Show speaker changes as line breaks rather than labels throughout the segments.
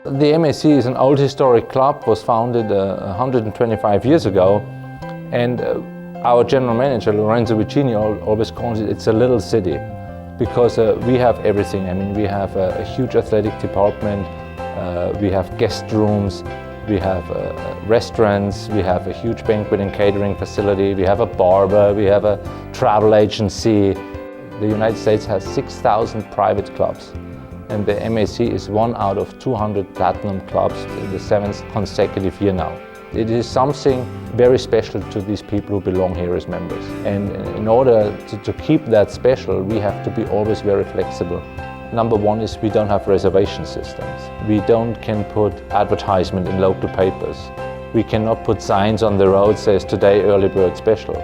The MAC is an old historic club, was founded 125 years ago, and our general manager, Lorenzo Vicini, always calls it, it's a little city, because we have everything. I mean, we have a huge athletic department, we have guest rooms, we have restaurants, we have a huge banquet and catering facility, we have a barber, we have a travel agency. The United States has 6,000 private clubs, and the MAC is one out of 200 platinum clubs in the 7th consecutive year now. It is something very special to these people who belong here as members. And in order to keep that special, we have to be always very flexible. Number one is we don't have reservation systems. We can put advertisement in local papers. We cannot put signs on the road that says today early bird special.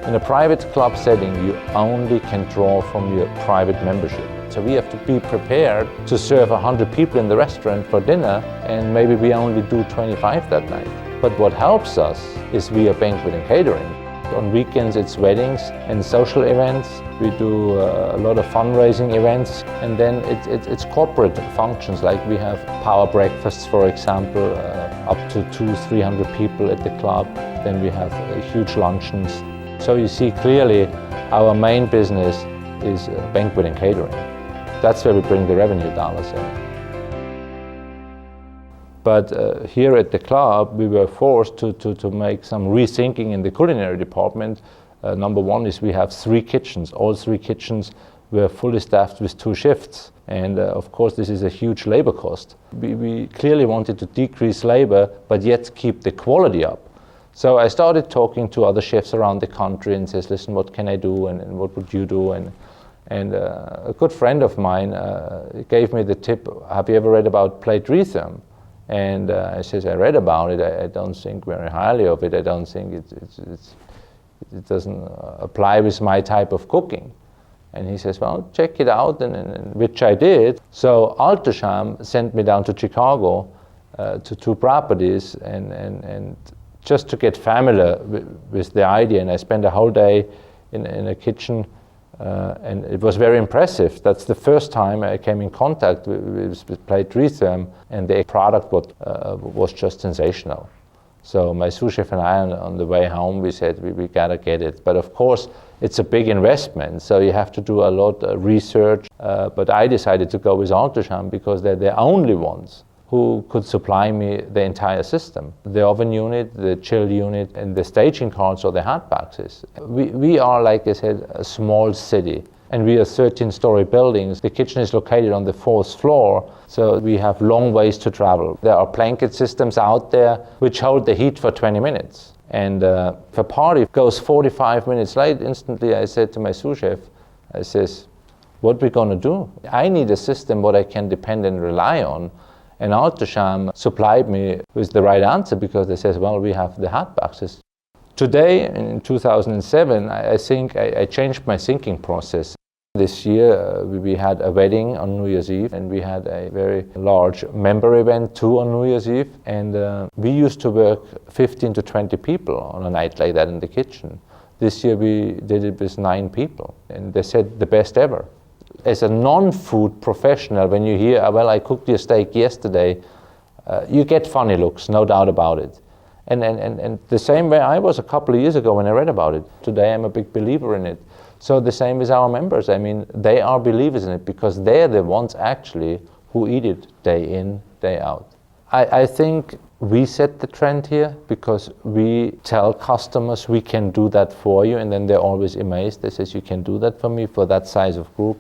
In a private club setting, you only can draw from your private membership. So we have to be prepared to serve 100 people in the restaurant for dinner, and maybe we only do 25 that night. But what helps us is we are banquet and catering. On weekends it's weddings and social events. We do a lot of fundraising events, and then it's corporate functions, like we have power breakfasts, for example, up to 200-300 people at the club. Then we have huge luncheons. So you see clearly our main business is banquet and catering. That's where we bring the revenue dollars in. But here at the club, we were forced to make some rethinking in the culinary department. Number one is we have 3 kitchens. All 3 kitchens were fully staffed with 2 shifts. And of course, this is a huge labor cost. We clearly wanted to decrease labor, but yet keep the quality up. So I started talking to other chefs around the country and says, listen, what can I do and what would you do? And a good friend of mine gave me the tip, have you ever read about plate rhythm? And I says, I read about it, I don't think very highly of it, I don't think it doesn't apply with my type of cooking. And he says, well, check it out, and which I did. So Alto Shaam sent me down to Chicago to 2 properties and just to get familiar with the idea. And I spent a whole day in a kitchen, and it was very impressive. That's the first time I came in contact with plate rhythm, and the product was just sensational. So my sous chef and I, on the way home, we said we gotta get it. But of course, it's a big investment, so you have to do a lot of research. But I decided to go with Alto Shaam because they're the only ones who could supply me the entire system. The oven unit, the chill unit, and the staging cards or the hot boxes. We are, like I said, a small city, and we are 13-story buildings. The kitchen is located on the 4th floor, so we have long ways to travel. There are blanket systems out there which hold the heat for 20 minutes. And if a party goes 45 minutes late, instantly I said to my sous chef, I says, what are we gonna do? I need a system what I can depend and rely on. And Alto Shaam supplied me with the right answer, because they says, well, we have the hot boxes. Today, in 2007, I think I changed my thinking process. This year, we had a wedding on New Year's Eve, and we had a very large member event too on New Year's Eve. And we used to work 15 to 20 people on a night like that in the kitchen. This year, we did it with 9 people, and they said the best ever. As a non-food professional, when you hear, well, I cooked your steak yesterday, you get funny looks, no doubt about it. And the same way I was a couple of years ago when I read about it. Today I'm a big believer in it. So the same with our members. I mean, they are believers in it because they're the ones actually who eat it day in, day out. I think we set the trend here because we tell customers we can do that for you, and then they're always amazed. They say, you can do that for me for that size of group.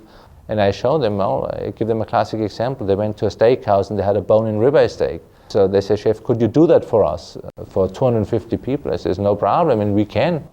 And I show them, I give them a classic example. They went to a steakhouse and they had a bone-in ribeye steak. So they say, chef, could you do that for us, for 250 people? I says, no problem, and we can.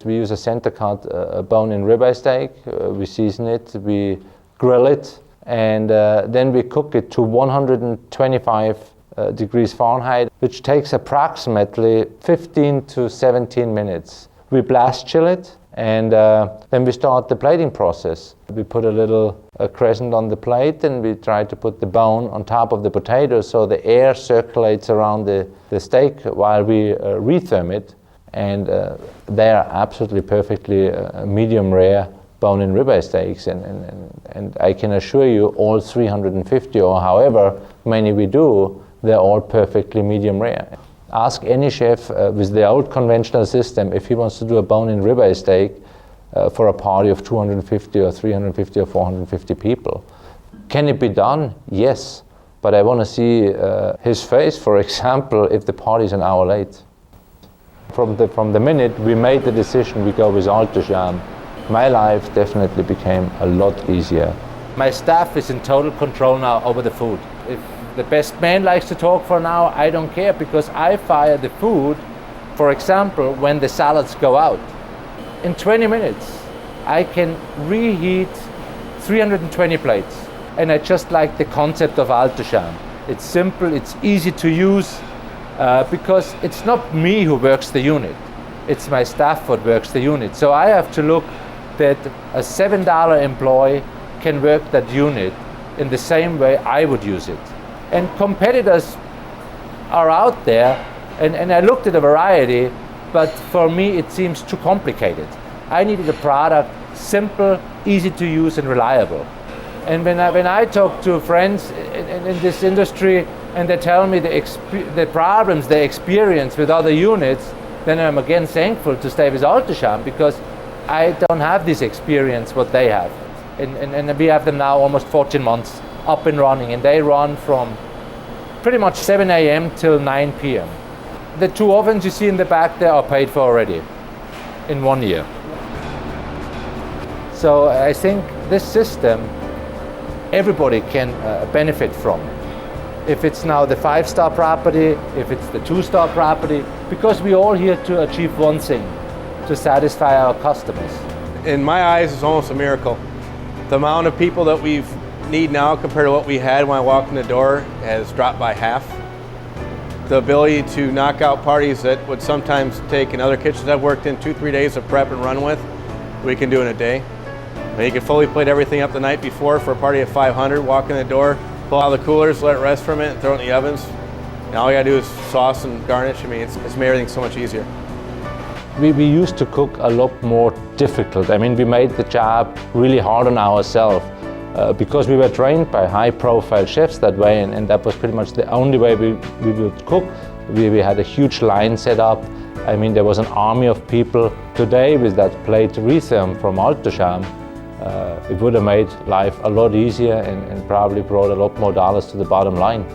We use a center cut bone-in ribeye steak, we season it, we grill it, and then we cook it to 125 degrees Fahrenheit, which takes approximately 15 to 17 minutes. We blast chill it, and then we start the plating process. We put a little crescent on the plate, and we try to put the bone on top of the potato so the air circulates around the steak while we retherm it. And they are absolutely perfectly medium rare bone-in ribeye steaks, and I can assure you all 350 or however many we do, they're all perfectly medium rare. Ask any chef with the old conventional system if he wants to do a bone-in ribeye steak for a party of 250 or 350 or 450 people. Can it be done? Yes, but I want to see his face, for example, if the party is an hour late. From the minute we made the decision we go with Alto Shaam, my life definitely became a lot easier. My staff is in total control now over the food. If the best man likes to talk for an hour, I don't care, because I fire the food, for example, when the salads go out. In 20 minutes, I can reheat 320 plates. And I just like the concept of Alto Shaam. It's simple, it's easy to use, because it's not me who works the unit. It's my staff what works the unit. So I have to look that a $7 employee can work that unit in the same way I would use it. And competitors are out there, and I looked at a variety, but for me it seems too complicated. I needed a product simple, easy to use, and reliable. And when I talk to friends in this industry and they tell me the problems they experience with other units, then I'm again thankful to stay with Alto Shaam, because I don't have this experience what they have. And we have them now almost 14 months up and running, and they run from pretty much 7 a.m. till 9 p.m. The 2 ovens you see in the back there are paid for already in 1 year. So I think this system everybody can benefit from. If it's now the 5-star property, if it's the 2-star property, because we're all here to achieve one thing, to satisfy our customers.
In my eyes, it's almost a miracle. The amount of people that we need now compared to what we had when I walked in the door has dropped by half. The ability to knock out parties that would sometimes take in other kitchens I've worked in 2-3 days of prep and run with, we can do in a day. You can fully plate everything up the night before for a party of 500, walk in the door, pull out the coolers, let it rest for a minute, throw it in the ovens. And all you gotta do is sauce and garnish. I mean, it's made everything so much easier.
We used to cook a lot more difficult. I mean, we made the job really hard on ourselves because we were trained by high-profile chefs that way, and that was pretty much the only way we would cook. We had a huge line set up. I mean, there was an army of people. Today, with that plate rhythm from Alto Shaam, it would have made life a lot easier and probably brought a lot more dollars to the bottom line.